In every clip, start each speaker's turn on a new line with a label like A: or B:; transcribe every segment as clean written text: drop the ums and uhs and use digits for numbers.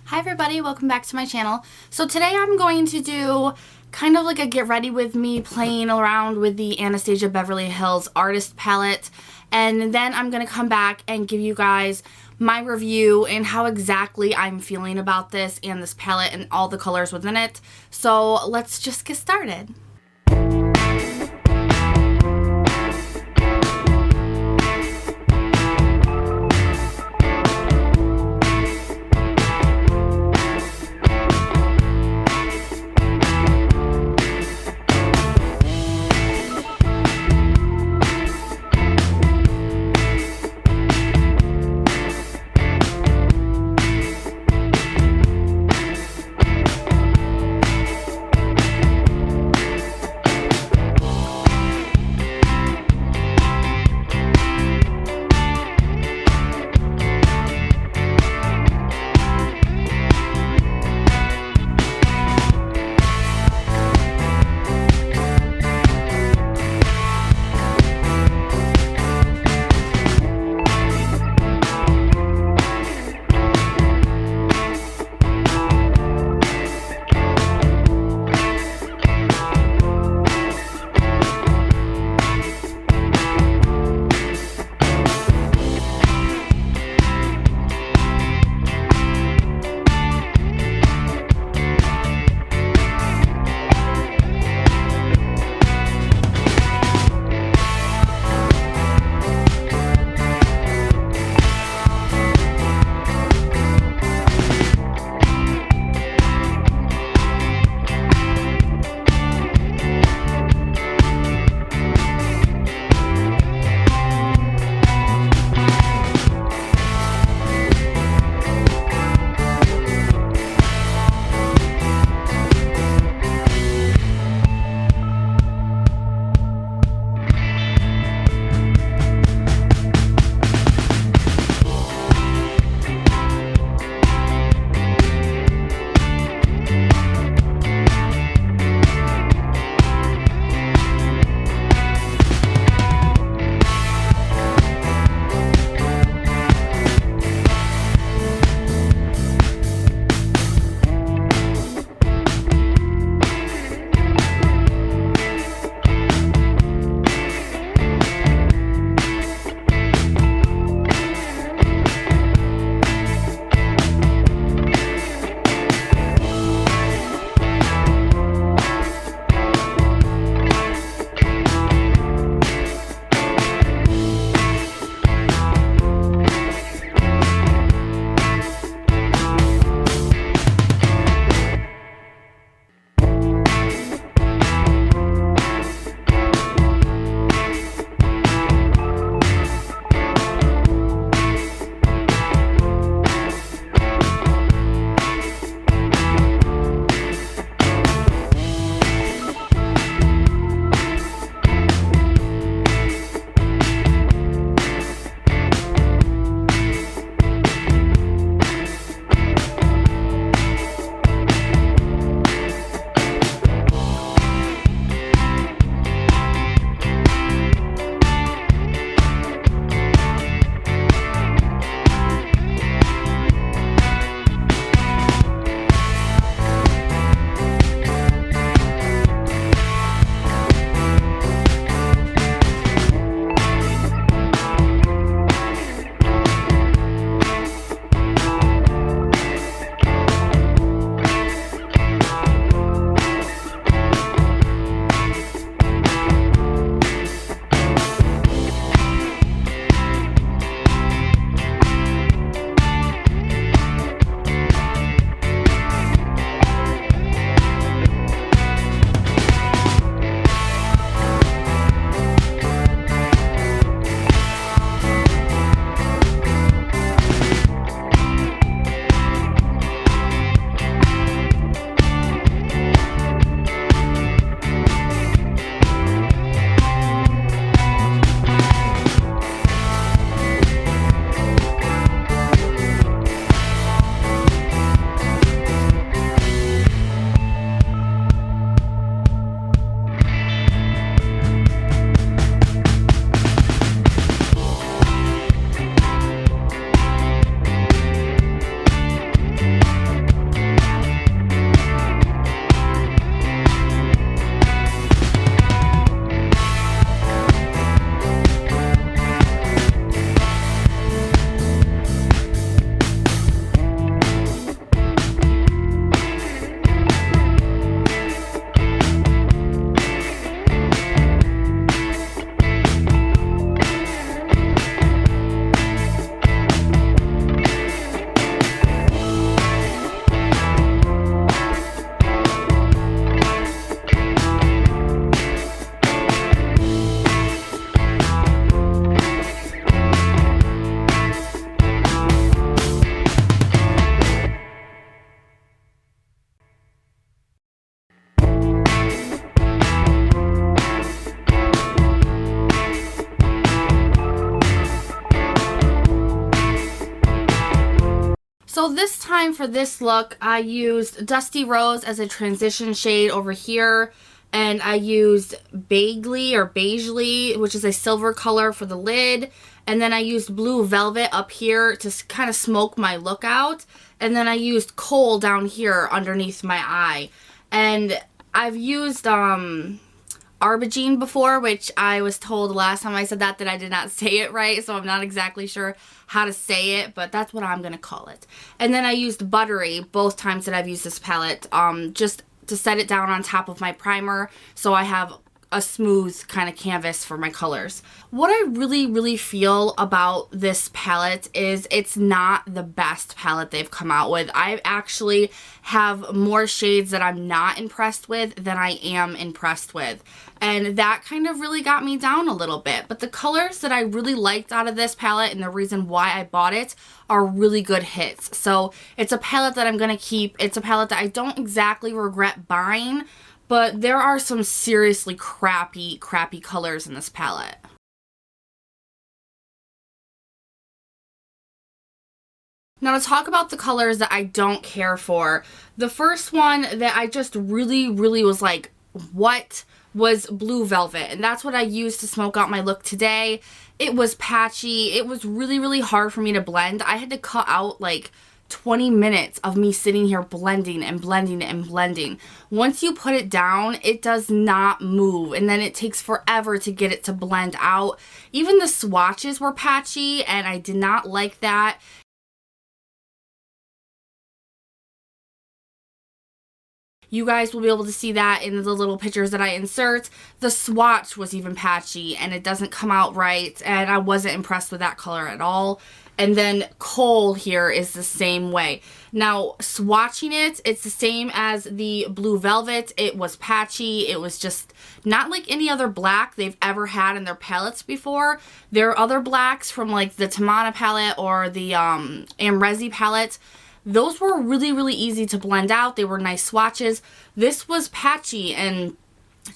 A: Hi everybody, welcome back to my channel. So today I'm going to do kind of like a get ready with me playing around with the Anastasia Beverly Hills artist palette, and then I'm going to come back and give you guys my review and how exactly I'm feeling about this and this palette and all the colors within it. So let's just get started. this time for this look, I used Dusty Rose as a transition shade over here. And I used Beigely, which is a silver color for the lid. And then I used Blue Velvet up here to kind of smoke my look out. And then I used Coal down here underneath my eye. And I've used Aubergine before, which I was told last time I said that I did not say it right. So I'm not exactly sure how to say it, but that's what I'm going to call it. And then I used Buttery both times that I've used this palette. Just to set it down on top of my primer so I have a smooth kind of canvas for my colors. What I really feel about this palette is it's not the best palette they've come out with. I actually have more shades that I'm not impressed with than I am impressed with. And that kind of really got me down a little bit. But the colors that I really liked out of this palette and the reason why I bought it are really good hits. So it's a palette that I'm going to keep. It's a palette that I don't exactly regret buying, but there are some seriously crappy colors in this palette. Now to talk about the colors that I don't care for, the first one that I just really was like, what, was Blue Velvet, and that's what I used to smoke out my look today. It was patchy. It was really hard for me to blend. I had to cut out like 20 minutes of me sitting here blending and blending and blending. Once you put it down, it does not move, and then it takes forever to get it to blend out. Even the swatches were patchy, and I did not like that. You guys will be able to see that in the little pictures that I insert. The swatch was even patchy and it doesn't come out right, and I wasn't impressed with that color at all. And then Coal here is the same way. Now, swatching it, it's the same as the Blue Velvet. It was patchy. It was just not like any other black they've ever had in their palettes before. There are other blacks from like the Tamana palette or the Amrezi palette. Those were really easy to blend out. They were nice swatches. This was patchy and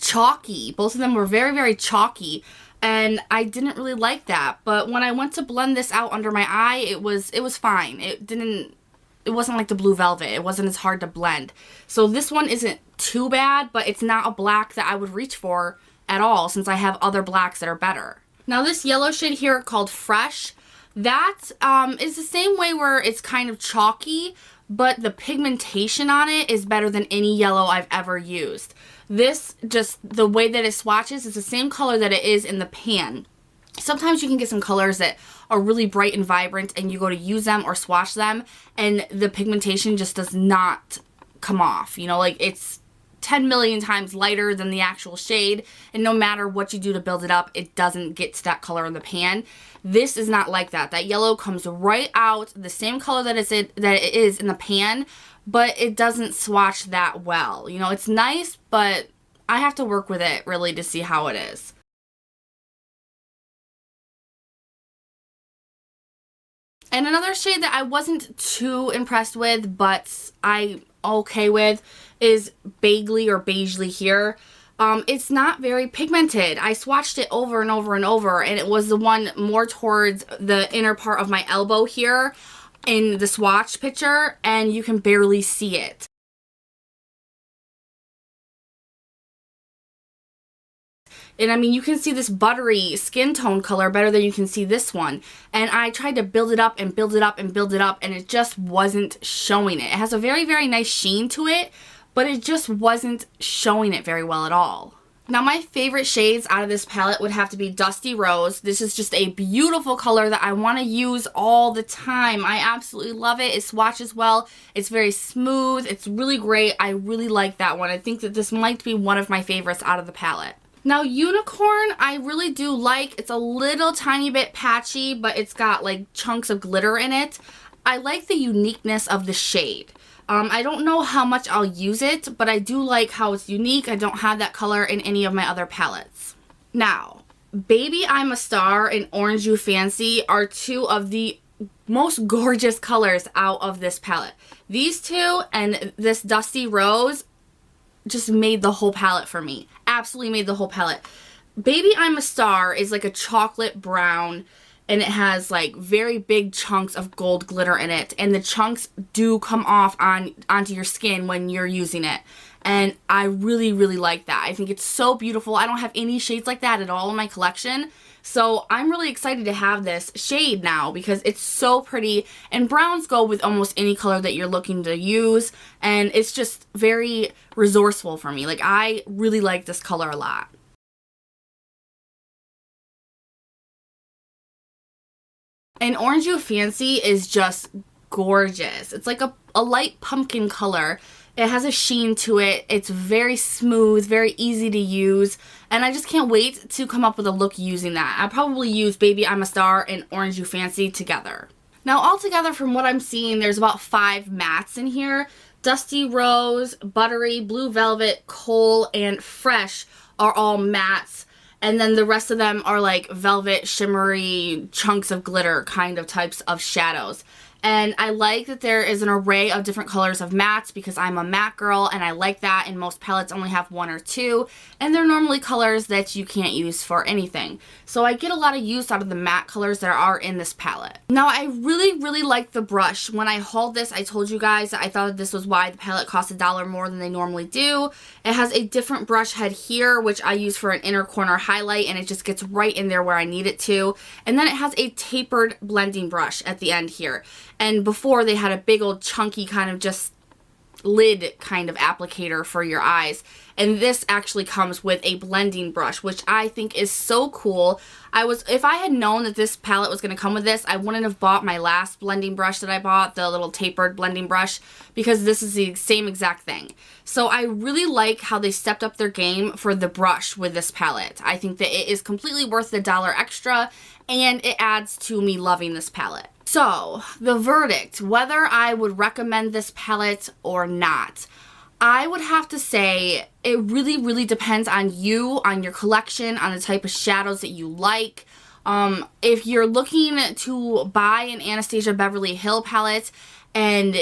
A: chalky. Both of them were very chalky, and I didn't really like that. But when I went to blend this out under my eye, it was fine. It wasn't like the Blue Velvet. It wasn't as hard to blend. So this one isn't too bad, but it's not a black that I would reach for at all since I have other blacks that are better. Now this yellow shade here called Fresh, that is the same way where it's kind of chalky, but the pigmentation on it is better than any yellow I've ever used. This, just the way that it swatches, is the same color that it is in the pan. Sometimes you can get some colors that are really bright and vibrant and you go to use them or swatch them and the pigmentation just does not come off. You know, like it's 10 million times lighter than the actual shade, and no matter what you do to build it up, it doesn't get to that color in the pan. This is not like that. That yellow comes right out the same color that it is in the pan, but it doesn't swatch that well. You know, it's nice, but I have to work with it really to see how it is. And another shade that I wasn't too impressed with, but I'm okay with, is Beigely here. It's not very pigmented. I swatched it over and over and over, and it was the one more towards the inner part of my elbow here in the swatch picture, and you can barely see it. And I mean, you can see this buttery skin tone color better than you can see this one. And I tried to build it up and build it up and build it up, and it just wasn't showing it. It has a very nice sheen to it, but it just wasn't showing it very well at all. Now my favorite shades out of this palette would have to be Dusty Rose. This is just a beautiful color that I want to use all the time. I absolutely love it. It swatches well. It's very smooth. It's really great. I really like that one. I think that this might be one of my favorites out of the palette. Now Unicorn, I really do like. It's a little tiny bit patchy, but it's got like chunks of glitter in it. I like the uniqueness of the shade. I don't know how much I'll use it, but I do like how it's unique. I don't have that color in any of my other palettes. Now, Baby I'm a Star and Orange You Fancy are two of the most gorgeous colors out of this palette. These two and this Dusty Rose just made the whole palette for me. Absolutely made the whole palette. Baby I'm a Star is like a chocolate brown, and it has like very big chunks of gold glitter in it, and the chunks do come off onto your skin when you're using it. And I really, really like that. I think it's so beautiful. I don't have any shades like that at all in my collection. So I'm really excited to have this shade now because it's so pretty. And browns go with almost any color that you're looking to use. And it's just very resourceful for me. Like, I really like this color a lot. And Orange You Fancy is just gorgeous. It's like a light pumpkin color. It has a sheen to it. It's very smooth, very easy to use, and I just can't wait to come up with a look using that. I'll probably use Baby I'm a Star and Orange You Fancy together. Now, altogether, from what I'm seeing, there's about 5 mattes in here. Dusty Rose, Buttery, Blue Velvet, Coal, and Fresh are all mattes. And then the rest of them are like velvet, shimmery, chunks of glitter kind of types of shadows. And I like that there is an array of different colors of mattes because I'm a matte girl and I like that, and most palettes only have 1 or 2, and they're normally colors that you can't use for anything. So I get a lot of use out of the matte colors that are in this palette. Now, I really, really like the brush. When I hauled this, I told you guys that I thought that this was why the palette costs $1 more than they normally do. It has a different brush head here, which I use for an inner corner highlight, and it just gets right in there where I need it to. And then it has a tapered blending brush at the end here. And before, they had a big old chunky kind of just lid kind of applicator for your eyes. And this actually comes with a blending brush, which I think is so cool. If I had known that this palette was going to come with this, I wouldn't have bought my last blending brush that I bought, the little tapered blending brush, because this is the same exact thing. So I really like how they stepped up their game for the brush with this palette. I think that it is completely worth the $1 extra, and it adds to me loving this palette. So, the verdict, whether I would recommend this palette or not, I would have to say it really, really depends on you, on your collection, on the type of shadows that you like. If you're looking to buy an Anastasia Beverly Hills palette and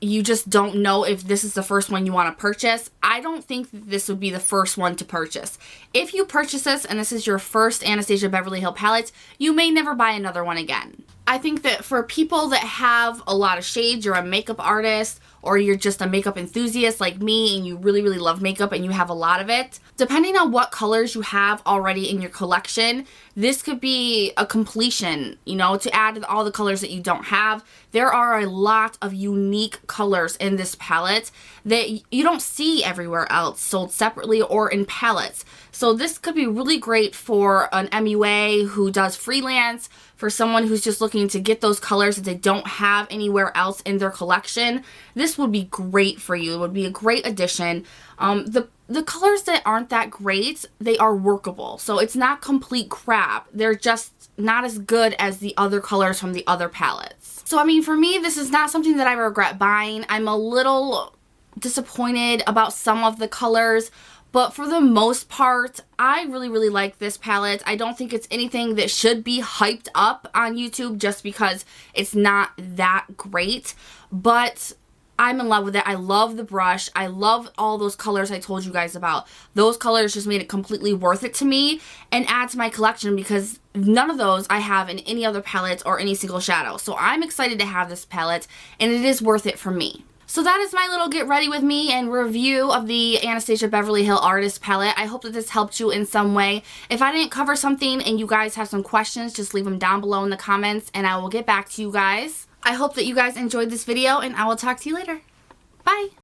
A: you just don't know if this is the first one you want to purchase, I don't think that this would be the first one to purchase. If you purchase this and this is your first Anastasia Beverly Hills palette, you may never buy another one again. I think that for people that have a lot of shades, you're a makeup artist, or you're just a makeup enthusiast like me and you really, really love makeup and you have a lot of it, depending on what colors you have already in your collection, this could be a completion, you know, to add all the colors that you don't have. There are a lot of unique colors in this palette that you don't see everywhere else sold separately or in palettes. So this could be really great for an MUA who does freelance, for someone who's just looking to get those colors that they don't have anywhere else in their collection. This would be great for you. It would be a great addition. The colors that aren't that great, they are workable. So it's not complete crap. They're just not as good as the other colors from the other palettes. So I mean, for me, this is not something that I regret buying. I'm a little disappointed about some of the colors, but for the most part, I really, really like this palette. I don't think it's anything that should be hyped up on YouTube just because it's not that great, but I'm in love with it. I love the brush. I love all those colors I told you guys about. Those colors just made it completely worth it to me and add to my collection because none of those I have in any other palettes or any single shadow. So I'm excited to have this palette and it is worth it for me. So that is my little get ready with me and review of the Anastasia Beverly Hills Artist Palette. I hope that this helped you in some way. If I didn't cover something and you guys have some questions, just leave them down below in the comments and I will get back to you guys. I hope that you guys enjoyed this video and I will talk to you later.